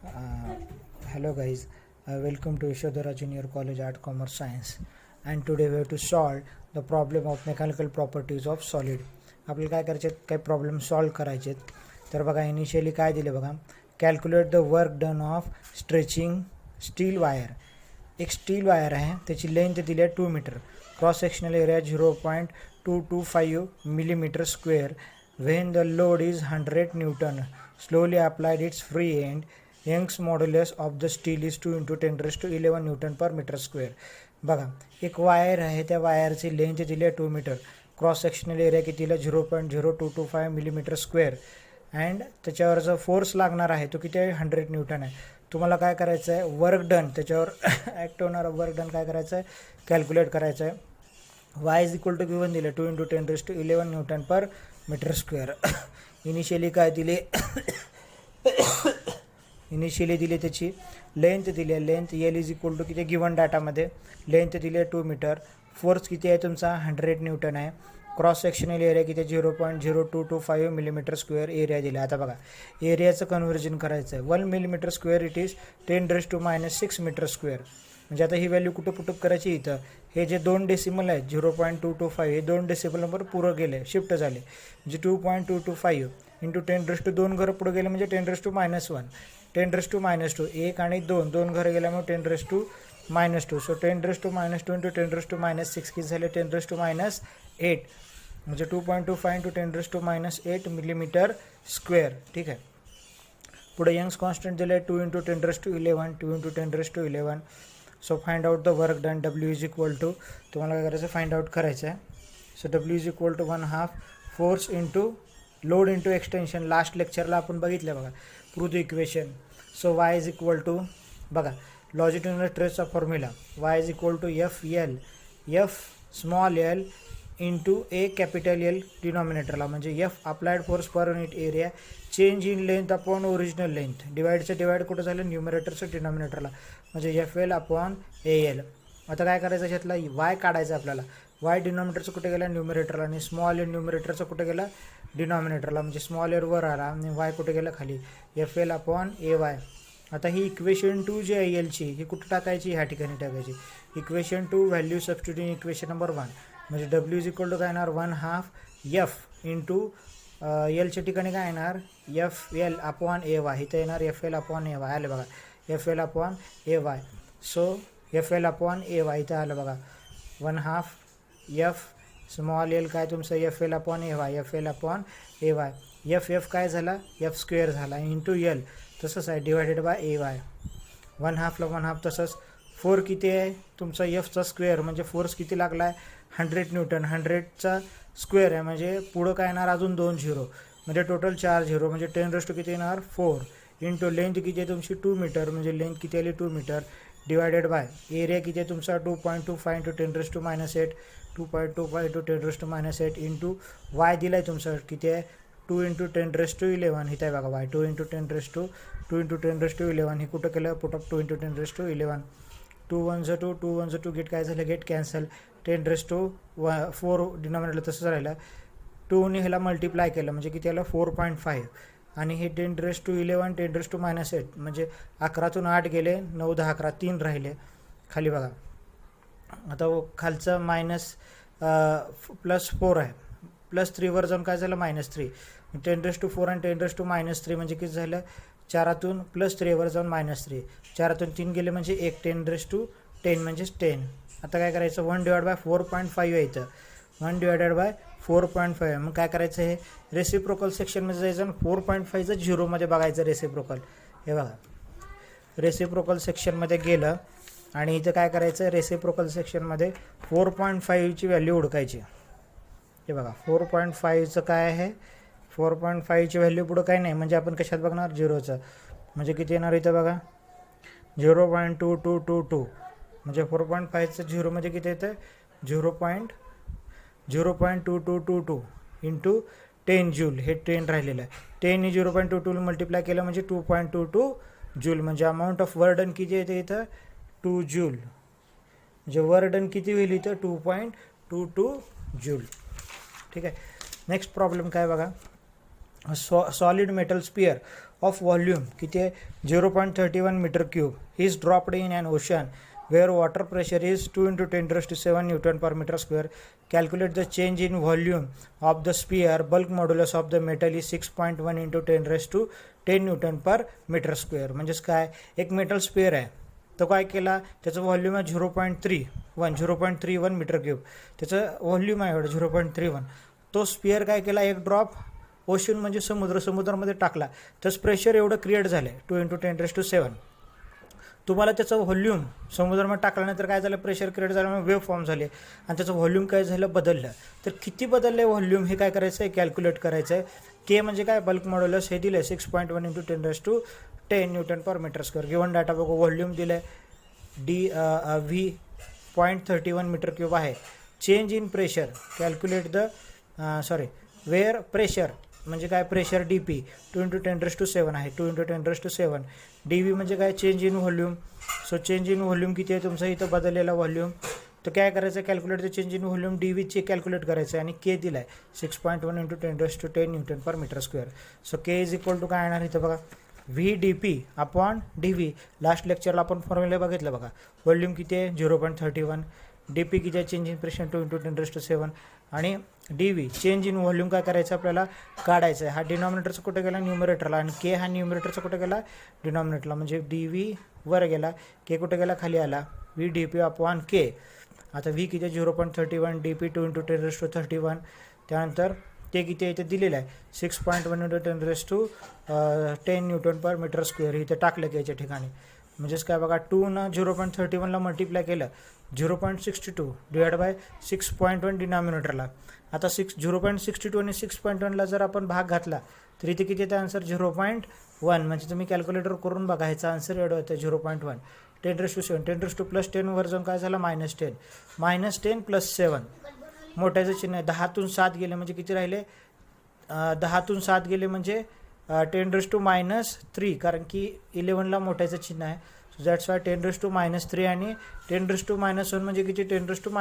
Uh, Hello guys, welcome to Yashodhara Junior College Art Commerce Science, and today we have to solve the problem of mechanical properties of solid. आपल्याला काय करायचे आहेत, काही problem solve करायचे आहेत. तर बघा इनिशियली काय दिले बघा, calculate the work done of stretching steel wire. एक स्टील वायर आहे, त्याची लेंथ दिली आहे 2 metre, cross sectional area 0.225 millimetre square. When the load is 100 newton, slowly applied its free end, Young's modulus of the steel is 2 × 10⁻11 newton per metre square. बघा एक wire आहे, त्या वायरची लेंथ दिली आहे 2 मीटर, क्रॉस सेक्शनल एरिया कितीला 0.0225 millimetre square, and त्याच्यावर जो फोर्स लागणार आहे तो किती आहे 100 न्यूटन आहे. तुम्हाला काय करायचं आहे, वर्क डन, त्याच्यावर ॲक्ट होणारा वर्क डन काय करायचं आहे, कॅल्क्युलेट करायचं आहे. y is equal to given दिले 2 × 10⁻11 newton per metre square. Initially काय दिले इनिशियली दिली त्याची लेंथ दिली आहे, length L is equal to किती गिवन डाटामध्ये लेंथ दिली आहे 2 मीटर, फोर्स किती आहे तुमचा 100 न्यूटन आहे, क्रॉस सेक्शनल एरिया किती 0.0225 मिलीमीटर स्क्वेअर एरिया दिला. आता बघा एरियाचं कन्व्हर्जन करायचं आहे, 1 millimetre square it is 10⁻⁻6 metre square. म्हणजे आता ही व्हॅल्यू कुठं पुटअप करायची, इथं हे जे 2 डेसिमल आहेत 0.225 हे 2 डेसिमल नंबर पुरं गेले, शिफ्ट झाले, म्हणजे 2.225 इंटू 10⁻2 घरं पुढे गेले म्हणजे 10⁻⁻1 10⁻⁻2 1 आणि 2 2 घरं गेल्यामुळे 10⁻⁻2. सो 10⁻⁻2 इंटू 10⁻⁻6 किती झाले 10⁻⁻8, म्हणजे 2.25 इंटू 10⁻⁻8 मिलीमीटर स्क्वेअर. ठीक आहे. पुढे यंग्स कॉन्स्टंट दिले 2 × 10⁻11 2 × 10⁻11. So find out the work done. W is equal to, तुम्हाला काय करायचं फाइंड आउट करायचं आहे. So W is equal to 1/2 force into load into extension. Last लेक्चरला आपण बघितलं बघा, prove the equation. So Y is equal to, बघा लॉजिट्युडिनल स्ट्रेसचा formula, Y is equal to F small L into A capital L डिनॉमिनेटरला, म्हणजे F applied force per unit area change in length upon original length. Divide कुठं झालं न्यूमरेटरचं डिनॉमिनेटरला, म्हणजे F L upon A L. आता काय करायचं याच्यातला वाय काढायचं आपल्याला, वाय डिनॉमिनेटरचं कुठे गेला न्यूमरेटरला, आणि स्मॉल एल न्यूमरेटरचं कुठे गेला डिनॉमिनेटरला, म्हणजे स्मॉल एल वर आला आणि वाय कुठे गेला खाली, F L upon A Y. आता ही इक्वेशन 2 जी आहे एलची, ही कुठं टाकायची, ह्या ठिकाणी टाकायची. Equation 2 value substitute in equation number 1, म्हणजे डब्ल्यू इज इक्वल टू काय येणार 1/2 एफ इंटू एलच्या ठिकाणी काय येणार F L upon A Y, इथं येणार F L upon A Y. आलं बघा F L upon A Y. So F L upon A Y इथं आलं बघा 1/2 एफ स्मॉल एल काय तुमचं F L upon A Y, F L upon A Y. F काय झाला एफ स्क्वेअर झाला इंटू एल, तसंच आहे डिवायडेड बाय ए वाय. 1/2ला 1/2. तसंच 4 किती आहे तुमचा एफचा स्क्वेअर, म्हणजे फोर्स किती लागला आहे 100 न्यूटन, 100चा स्क्वेअर आहे म्हणजे पुढं काय येणार अजून 2 झिरो, म्हणजे टोटल 4 झिरो, म्हणजे 10⁻⁴ किती येणार 4 इंटू लेंथ किती आहे तुमची 2 मीटर, म्हणजे लेंथ किती आली 2 मीटर, डिवायडेड बाय एरिया किती आहे तुमचा 2.25 इंटू 10⁻⁻8 2.25 इंटू 10⁻⁻8 इंटू वाय दिला आहे तुमचं किती आहे 2 × 10⁻11. इथं आहे बघा वाय 2 × 10⁻11 हे कुठं केलं पुटअप 2 × 10⁻11. 2 1 2 2 1 2 गेट काय झालं गेट कॅन्सल, 10⁻4 डिनॉमिनेटर तसंच राहिलं, 2ने ह्याला मल्टिप्लाय केलं म्हणजे किती आलं 4.5, आणि हे 10⁻11 10⁻⁻8 म्हणजे 11तून 8 गेले 9 10 11 3 राहिले खाली बघा. आता खालचं मायनस +4 आहे, +3 वर जाऊन काय झालं -3, 10⁻4 आणि 10⁻3 म्हणजे किती झालं 4तून +3 वर जाऊन -3, 4तून 3 गेले म्हणजे 1 10⁻10 म्हणजेच 10. आता काय करायचं 1/4.5 आहे इथं, 1/4.5. मग काय करायचं हे रेसिप्रोकल सेक्शनमध्ये जायचं आणि 4.5चं झिरोमध्ये बघायचं रेसिप्रोकल. हे बघा रेसिप्रोकल सेक्शनमध्ये गेलं आणि इथं काय करायचं रेसिप्रोकल सेक्शनमध्ये 4.5ची व्हॅल्यू ओळखायची. हे बघा 4.5चं काय आहे 4.5ची व्हॅल्यू पुढं काय नाही, म्हणजे आपण कशात बघणार झिरोचं, म्हणजे किती येणार इथं बघा 0.2222, म्हणजे 4.5चं झिरो म्हणजे किती येतं 0.2222 इंटू 10 जूल, हे 10 राहिलेलं आहे, 10 0.22 मल्टिप्लाय केलं म्हणजे 2.22 जूल, म्हणजे अमाऊंट ऑफ वर्डन किती येते इथं 2 जूल, म्हणजे वर्डन किती होईल इथं 2.22 जूल. ठीक आहे. नेक्स्ट प्रॉब्लेम काय बघा, solid metal sphere of volume किती आहे 0.31 metre cube is dropped in an ocean where water pressure is 2 into 10 raised to 7 Newton per meter square. Calculate the change in volume of the sphere. Bulk modulus of the metal is 6.1 into 10 raised to 10 Newton per meter square. म्हणजेच काय, एक metal sphere आहे, तो काय केला, त्याचं volume आहे 0.31 metre cube, त्याचं व्हॉल्यूम आहे एवढं 0.31. तो स्पियर काय केला, एक ड्रॉप ओशन म्हणजे समुद्रामध्ये टाकला, तसं प्रेशर एवढं क्रिएट झालं आहे 2 into 10 raised to 7. तुम्हाला त्याचं व्हॉल्यूम समुद्रामध्ये टाकल्यानंतर काय झालं, प्रेशर क्रिएट झाल्यामुळे वेव्ह फॉर्म झाले आणि त्याचं व्हॉल्यूम काय झालं, बदललं. तर किती बदललं आहे व्हॉल्यूम हे काय करायचं आहे, कॅल्क्युलेट करायचं आहे. के म्हणजे काय, बल्क मॉड्युलस हे दिलं आहे 6.1 into 10 raised to 10 newton per metre square. Given data बघू, व्हॉल्यूम दिलं आहे V.31 मीटर क्यूब आहे. Change in pressure calculate the where pressure म्हणजे काय, pressure DP 2 into 10 raised to 7 आहे, 2 into 10 raised to 7. DV म्हणजे काय, change in volume. So change in volume किती आहे तुमचं इथं, बदललेला व्हॉल्यूम. तर काय करायचं आहे, calculate the change in volume DVचे कॅल्क्युलेट करायचं आहे आणि के दिला आहे 6.1 into 10 raised to 10 newton per metre square. So K is equal to काय येणार इथं बघा, VDP अपॉन DV. लास्ट लेक्चरला आपण फॉर्म्युला बघितलं बघा, व्हॉल्यूम किती आहे 0.31, DP किती आहे, change in pressure 2 into 10 raised to 7 आणि DV चेंज इन व्हॉल्यूम काय करायचं आपल्याला, काढायचं आहे. हा डिनॉमिनेटरचा कुठे गेला, न्यूमरेटरला, आणि के हा न्यूमरेटरचा कुठे गेला, डिनॉमिनेटरला. म्हणजे DV वर गेला, के कुठे गेला, खाली आला, VDP अपॉन के. आता V किती आहे 0.31, DP 2 into 10 raised to 31. त्यानंतर ते किती आहे इथे दिलेलं आहे 6.1 into 10 raised to 10 newton per metre square. इथे टाकलं की याच्या ठिकाणी. म्हणजेच काय बघा, 2 न 0.31ला मल्टिप्लाय केलं 0.62 डिवाइड बाय 6.1 डिनॉमिनेटरला. आता 0.62 आणि 6.1ला जर आपण भाग घातला तर इथे किती येतं आन्सर 0.1. म्हणजे तुम्ही कॅल्क्युलेटर करून बघा, ह्याचा आन्सर एवढं होतं 0.1. 10 raised to 7, 10 raised to plus 10 वर जाऊन काय झालं, -10, -10 plus 7 मोठ्याचं चिन्ह आहे. 10तून 7 गेले म्हणजे किती राहिले, 10तून 7 गेले म्हणजे 10 raised to -3, कारण की 11ला मोठ्याचं चिन्ह आहे. So that's why 10 raised to -3 आणि 10 raised to -1 म्हणजे किती, 10 raised to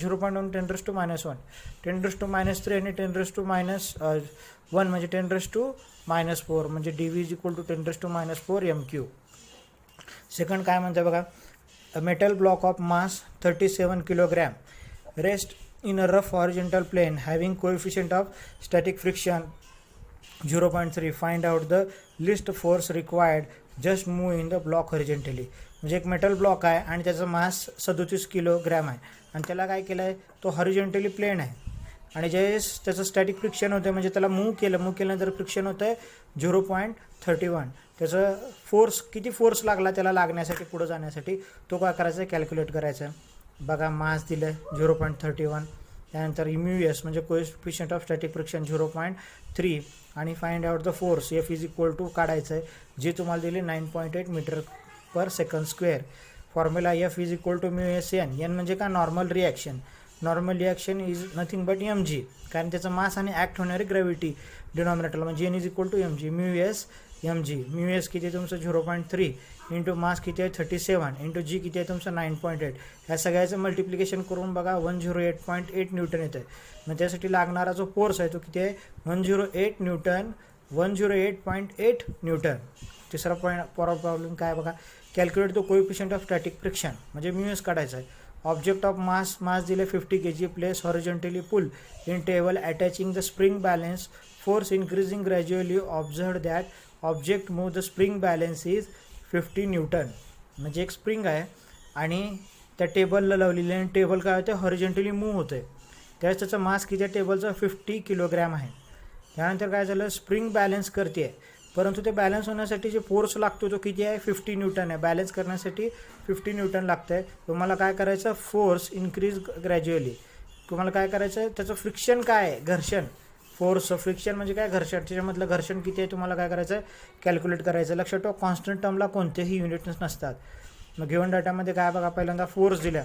0.1, 10 raised to -1, 10 raised to -3 आणि 10 raised to -1 म्हणजे 10 raised to -4. म्हणजे DV is equal to 10 raised to -4 m3. Second काय म्हणते बघा, a metal block of mass 37 kilogram rest in a rough horizontal plane having coefficient of static friction 0.3. find out the least force required just move in the block horizontally. म्हणजे एक metal block आहे आणि त्याचा मास 37 kilogram आहे आणि त्याला काय केलं आहे, तो हॉरिझॉन्टली प्लेन आहे आणि ज्यावेळेस त्याचं स्टॅटिक फ्रिक्शन होतं म्हणजे त्याला मूव्ह केल्यानंतर फ्रिक्शन होतं आहे 0.31. त्याचं फोर्स किती फोर्स लागला त्याला लागण्यासाठी, पुढं जाण्यासाठी, तो काय करायचा आहे, कॅल्क्युलेट करायचा आहे. बघा, मास दिलं आहे 0.31, त्यानंतर MUS म्हणजे कोएफिशियंट ऑफ स्टॅटिक फ्रिक्शन 0.3 आणि find out the force F is equal to काढायचं आहे, जे तुम्हाला दिले 9.8 metre per second square. Formula F is equal to μSN. N म्हणजे काय, normal reaction. Normal reaction is nothing but mg, कारण त्याचं मास आणि ॲक्ट होणारी ग्रॅव्हिटी डिनॉमिनेटरला, म्हणजे N is equal to mg. μS mg, μS किती आहे तुमचं 0.3 इंटू मास किती आहे 37 इंटू जी किती आहे तुमचं 9.8. ह्या सगळ्याचं मल्टिप्लिकेशन करून बघा 108.8 न्यूटन येतं आहे. मग त्यासाठी लागणारा जो फोर्स आहे तो किती आहे 108 न्यूटन, 108.8 न्यूटन. तिसरा प्रॉब्लेम काय बघा, calculate the coefficient of static friction म्हणजे μS काढायचं आहे. ऑब्जेक्ट ऑफ मास दिले 50 kg, place horizontally pull in table attaching the spring balance, force increasing gradually, observe that object move the spring balance is 50 newton. म्हणजे एक spring आहे आणि त्या टेबलला लावलेली आणि टेबल काय होतं, हॉरिझॉन्टली मूव्ह होतं आहे, त्यावेळेस त्याचा मास किती आहे टेबलचा 50 किलोग्रॅम आहे. त्यानंतर काय झालं, स्प्रिंग बॅलन्स करते आहे, परंतु ते बॅलन्स होण्यासाठी जे फोर्स लागतो तो किती आहे 50 न्यूटन आहे. बॅलन्स करण्यासाठी 50 न्यूटन लागतं आहे. तुम्हाला काय करायचं, फोर्स इन्क्रीज ग्रॅज्युअली. तुम्हाला काय करायचं, त्याचं फ्रिक्शन काय आहे, घर्षण. फोर्स फ्रिक्शन म्हणजे काय, घर्षण. त्याच्यामधलं घर्षण किती आहे तुम्हाला काय करायचं आहे, कॅल्क्युलेट करायचं. लक्षात ठेवा, कॉन्स्टंट टर्मला कोणतेही युनिट्स नसतात. मग गिवन डाटामध्ये काय बघा, पहिल्यांदा फोर्स दिला,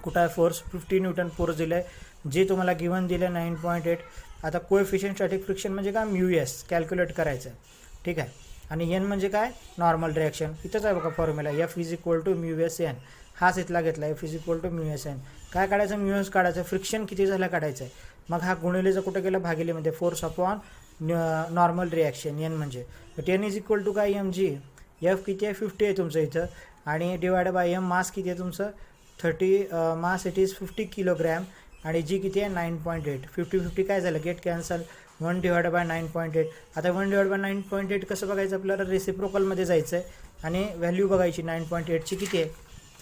कुठं आहे फोर्स 50 न्यूटन फोर्स दिलं आहे, जे तुम्हाला गिवन दिलं 9.8. आता कोएफिशियंट स्टॅटिक फ्रिक्शन म्हणजे काय, μS कॅल्क्युलेट करायचं आहे, ठीक आहे. आणि N म्हणजे काय, नॉर्मल रिॲक्शन. इथंच आहे बघा formula, F is equal to μSN. हाच इथला घेतला, F is equal to μSN. काय काढायचं, μS काढायचं, फ्रिक्शन किती झालं काढायचं आहे. मग हा गुणिलेचा कुठं गेला, भागिलेमध्ये, force upon normal reaction N म्हणजे टेन इज इक्वल टू काय एम जी एफ किती आहे 50 आहे तुमचं इथं आणि डिवाइड बाय एम मास किती आहे तुमचं 30 मास इट इज 50 किलोग्रॅम आणि जी किती आहे 9.8 50 काय झालं गेट कॅन्सल 1 डिवाइड बाय 9.8 आता 1 डिवाइड बाय 9.8 कसं बघायचं आपल्याला रेसिप्रोकलमध्ये जायचं आहे आणि व्हॅल्यू बघायची 9.8ची किती आहे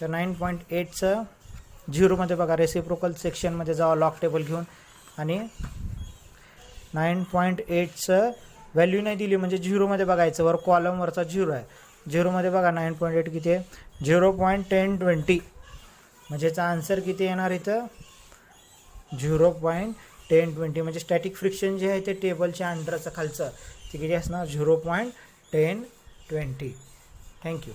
तर 9.8चं झिरोमध्ये बघा रेसिप्रोकल सेक्शनमध्ये जावा लॉग टेबल घेऊन आणि 9.8चं व्हॅल्यू नाही दिली म्हणजे झिरोमध्ये बघायचं वर कॉलमवरचा झिरो आहे झिरोमध्ये बघा 9.8 किती आहे 0.1020 म्हणजे याचा आन्सर किती येणार इथं 0.1020 म्हणजे स्टॅटिक फ्रिक्शन जे आहे ते टेबलच्या अंडरचं खालचं ते किती असणार 0.1020 थँक्यू